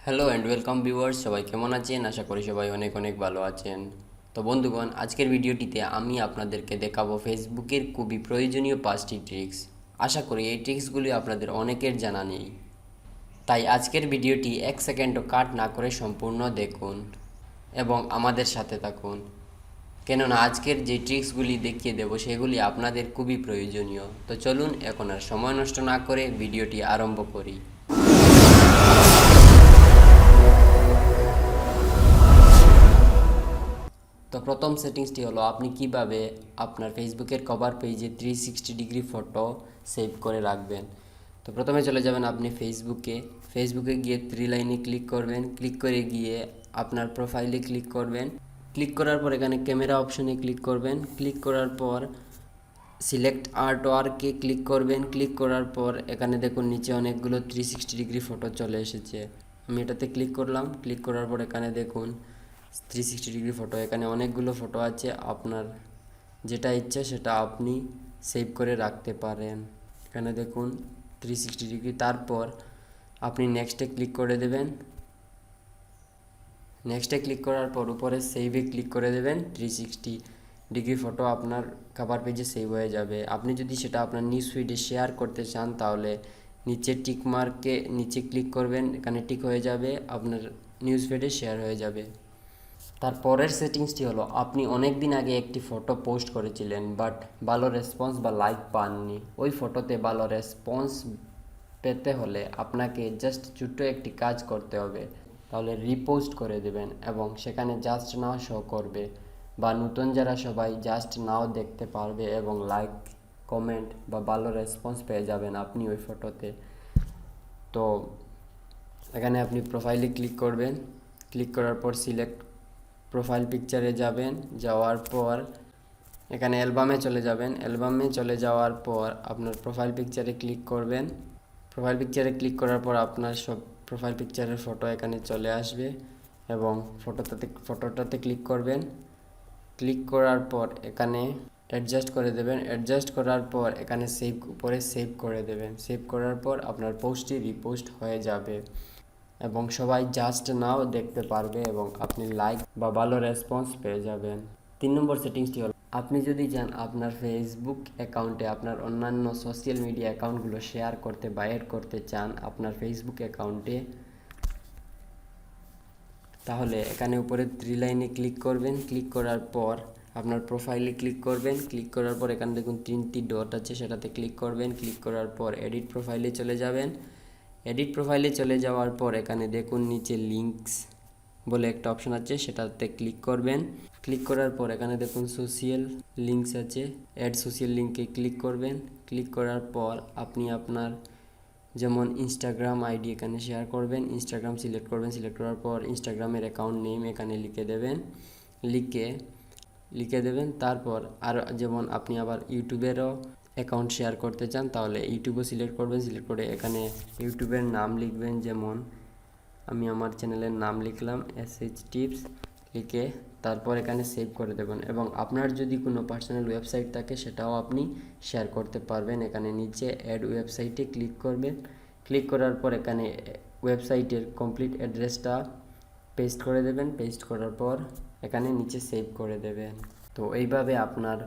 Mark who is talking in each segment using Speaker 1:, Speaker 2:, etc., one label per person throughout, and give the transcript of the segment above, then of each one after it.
Speaker 1: Hello and welcome viewers, সবাই কেমন আছেন? আশা করি সবাই অনেক অনেক ভালো আছেন। তো বন্ধুগণ, আজকের ভিডিওটিতে আমি আপনাদেরকে দেখাবো ফেসবুকের খুবই প্রয়োজনীয় 5টি ট্রিক্স। আশা করি এই ট্রিক্সগুলি আপনাদের অনেকের জানা নেই, তাই আজকের ভিডিওটি 1 সেকেন্ডও কাট না করে সম্পূর্ণ দেখুন এবং আমাদের সাথে থাকুন, কেননা আজকের যে ট্রিক্সগুলি দেখিয়ে দেব সেগুলি আপনাদের খুবই প্রয়োজনীয়। তো চলুন এখন আর সময় নষ্ট না করে ভিডিওটি আরম্ভ করি। তো প্রথম সেটিংসটি হলো আপনি কিভাবে আপনার ফেসবুকের কভার পেজে 360 ডিগ্রি ফটো সেভ করে রাখবেন। তো প্রথমে চলে যাবেন আপনি ফেসবুকে গিয়ে 3 লাইনে ক্লিক করবেন, ক্লিক করে গিয়ে আপনার প্রোফাইলে ক্লিক করবেন, ক্লিক করার পর এখানে ক্যামেরা অপশনে ক্লিক করবেন, ক্লিক করার পর সিলেক্ট আর্ট ওয়ার্কে ক্লিক করবেন, ক্লিক করার পর এখানে দেখুন নিচে অনেকগুলো 360 ডিগ্রি ফটো চলে এসেছে। আমি এটাতে ক্লিক করলাম, ক্লিক করার পর এখানে দেখুন 360 ডিগ্রি ফটো, এখানে অনেকগুলো ফটো আছে। আপনার যেটা ইচ্ছে সেটা আপনি সেভ করে রাখতে পারেন। এখানে দেখুন 360 ডিগ্রি। তারপর আপনি নেক্সটে ক্লিক করে দেবেন, নেক্সটে ক্লিক করার পর উপরে সেভে ক্লিক করে দেবেন। 360 ডিগ্রি ফটো আপনার কভার পেজে সেভ হয়ে যাবে। আপনি যদি সেটা আপনার নিউজ ফিডে শেয়ার করতে চান তাহলে নিচে টিক মার্কে নিচে ক্লিক করবেন, এখানে টিক হয়ে যাবে, আপনার নিউজ ফিডে শেয়ার হয়ে যাবে। তারপরের সেটিংসটি হলো আপনি অনেক দিন আগে একটি ফটো পোস্ট করেছিলেন বাট ভালো রেসপন্স বা লাইক পাননি। ওই ফটোতে ভালো রেসপন্স পেতে হলে আপনাকে জাস্ট ছোট্ট একটি কাজ করতে হবে, তাহলে রিপোস্ট করে দেবেন এবং সেখানে জাস্ট নাও শো করবে বা নতুন যারা সবাই জাস্ট নাও দেখতে পারবে এবং লাইক কমেন্ট বা ভালো রেসপন্স পেয়ে যাবেন আপনি ওই ফটোতে। তো এখানে আপনি প্রোফাইলে ক্লিক করবেন, ক্লিক করার পর সিলেক্ট প্রোফাইল পিকচারে যাবেন, যাওয়ার পর এখানে অ্যালবামে চলে যাবেন, অ্যালবামে চলে যাওয়ার পর আপনার প্রোফাইল পিকচারে ক্লিক করবেন, প্রোফাইল পিকচারে ক্লিক করার পর আপনার সব প্রোফাইল পিকচারের ফটো এখানে চলে আসবে এবং ফটোটাতে ক্লিক করবেন, ক্লিক করার পর এখানে অ্যাডজাস্ট করে দেবেন, অ্যাডজাস্ট করার পর এখানে সেভ উপরে সেভ করে দেবেন, সেভ করার পর আপনার পোস্টটি রিপোস্ট হয়ে যাবে এবং সবাই জাস্ট নাও দেখতে পারবে এবং আপনি লাইক বা ভালো রেসপন্স পেয়ে যাবেন। 3 নম্বর সেটিংসটি হলো আপনি যদি চান আপনার ফেসবুক অ্যাকাউন্টে আপনার অন্যান্য সোশ্যাল মিডিয়া অ্যাকাউন্টগুলো শেয়ার করতে বা এড করতে চান আপনার ফেসবুক অ্যাকাউন্টে, তাহলে এখানে উপরে 3 লাইনে ক্লিক করবেন, ক্লিক করার পর আপনার প্রোফাইলে ক্লিক করবেন, ক্লিক করার পর এখানে দেখুন 3টি ডট আছে, সেটাতে ক্লিক করবেন, ক্লিক করার পর এডিট প্রোফাইলে চলে যাবেন, এডিট প্রোফাইলে চলে যাওয়ার পর এখানে দেখুন নিচে লিঙ্কস বলে একটা অপশন আছে, সেটাতে ক্লিক করবেন, ক্লিক করার পর এখানে দেখুন সোশিয়াল লিঙ্কস আছে, অ্যাড সোশিয়াল লিঙ্কে ক্লিক করবেন, ক্লিক করার পর আপনি আপনার যেমন ইনস্টাগ্রাম আইডি এখানে শেয়ার করবেন, ইনস্টাগ্রাম সিলেক্ট করবেন, সিলেক্ট করার পর ইনস্টাগ্রামের অ্যাকাউন্ট নেম এখানে লিখে দেবেন, লিখে দেবেন। তারপর আর যেমন আপনি আবার ইউটিউবেরও অ্যাকাউন্ট শেয়ার করতে চান তাহলে ইউটিউবও সিলেক্ট করবেন, সিলেক্ট করে এখানে ইউটিউবের নাম লিখবেন, যেমন আমি আমার চ্যানেলের নাম লিখলাম SH টিপস, লিখে তারপর এখানে সেভ করে দেবেন এবং আপনার যদি কোনো পার্সোনাল ওয়েবসাইট থাকে সেটাও আপনি শেয়ার করতে পারবেন। এখানে নিচে অ্যাড ওয়েবসাইটে ক্লিক করবেন, ক্লিক করার পর এখানে ওয়েবসাইটের কমপ্লিট অ্যাড্রেসটা পেস্ট করে দেবেন, পেস্ট করার পর এখানে নিচে সেভ করে দেবেন। তো এইভাবে আপনার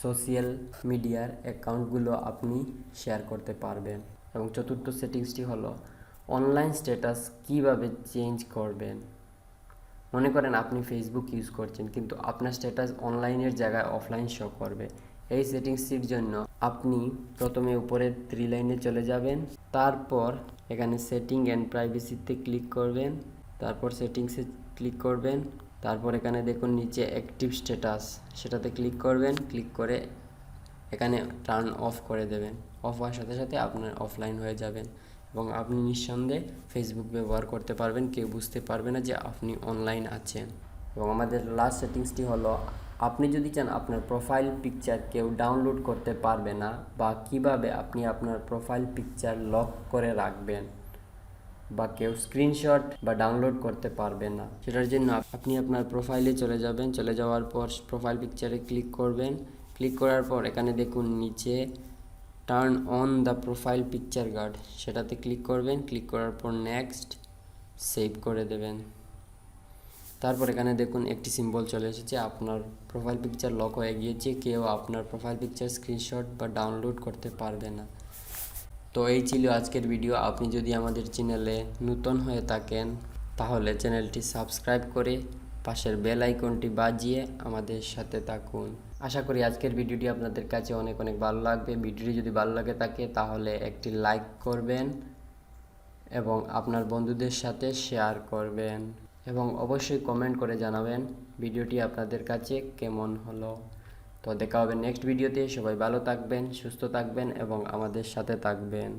Speaker 1: সোশ্যাল মিডিয়ার অ্যাকাউন্টগুলো আপনি শেয়ার করতে পারবেন। এবং চতুর্থ সেটিংসটি হলো অনলাইন স্ট্যাটাস কিভাবে চেঞ্জ করবেন। মনে করেন আপনি ফেসবুক ইউজ করছেন কিন্তু আপনার স্ট্যাটাস অনলাইনের জায়গায় অফলাইন শো করবে। এই সেটিংসটির জন্য আপনি প্রথমে উপরে 3 লাইনে চলে যাবেন, তারপর এখানে সেটিং অ্যান্ড প্রাইভেসিতে ক্লিক করবেন, তারপর সেটিংসে ক্লিক করবেন, তারপর এখানে দেখুন নিচে অ্যাক্টিভ স্ট্যাটাস সেটাতে ক্লিক করবেন, ক্লিক করে এখানে টার্ন অফ করে দেবেন। অফ হওয়ার সাথে সাথে আপনার অফলাইন হয়ে যাবেন এবং আপনি নিঃসন্দেহে ফেসবুক ব্যবহার করতে পারবেন, কেউ বুঝতে পারবে না যে আপনি অনলাইন আছেন। এবং আমাদের লাস্ট সেটিংসটি হলো আপনি যদি চান আপনার প্রোফাইল পিকচার কেউ ডাউনলোড করতে পারবে না বা কিভাবে আপনি আপনার প্রোফাইল পিকচার লক করে রাখবেন বা কেউ স্ক্রিনশট বা ডাউনলোড করতে পারবে না, সেটার জন্য আপনি আপনার প্রোফাইলে চলে যাবেন, চলে যাওয়ার পর প্রোফাইল পিকচারে ক্লিক করবেন, ক্লিক করার পর এখানে দেখুন নিচে turn on the profile picture guard সেটাতে ক্লিক করবেন, ক্লিক করার পর নেক্সট সেভ করে দেবেন। তারপর এখানে দেখুন একটি সিম্বল চলে এসেছে, আপনার প্রোফাইল পিকচার লক হয়ে গিয়েছে, কেউ আপনার প্রোফাইল পিকচার স্ক্রিনশট বা ডাউনলোড করতে পারবে না। তো এই ছিল আজকের ভিডিও। আপনি যদি আমাদের চ্যানেলে নতুন হয়ে থাকেন তাহলে চ্যানেলটি সাবস্ক্রাইব করে পাশের বেল আইকনটি বাজিয়ে আমাদের সাথে থাকুন। আশা করি আজকের ভিডিওটি আপনাদের কাছে অনেক অনেক ভালো লাগবে। ভিডিওটি যদি ভালো লাগে থাকে তাহলে একটি লাইক করবেন এবং আপনার বন্ধুদের সাথে শেয়ার করবেন এবং অবশ্যই কমেন্ট করে জানাবেন ভিডিওটি আপনাদের কাছে কেমন হলো। তো দেখা হবে নেক্সট ভিডিওতে। সবাই ভালো থাকবেন, সুস্থ থাকবেন এবং আমাদের সাথে থাকবেন।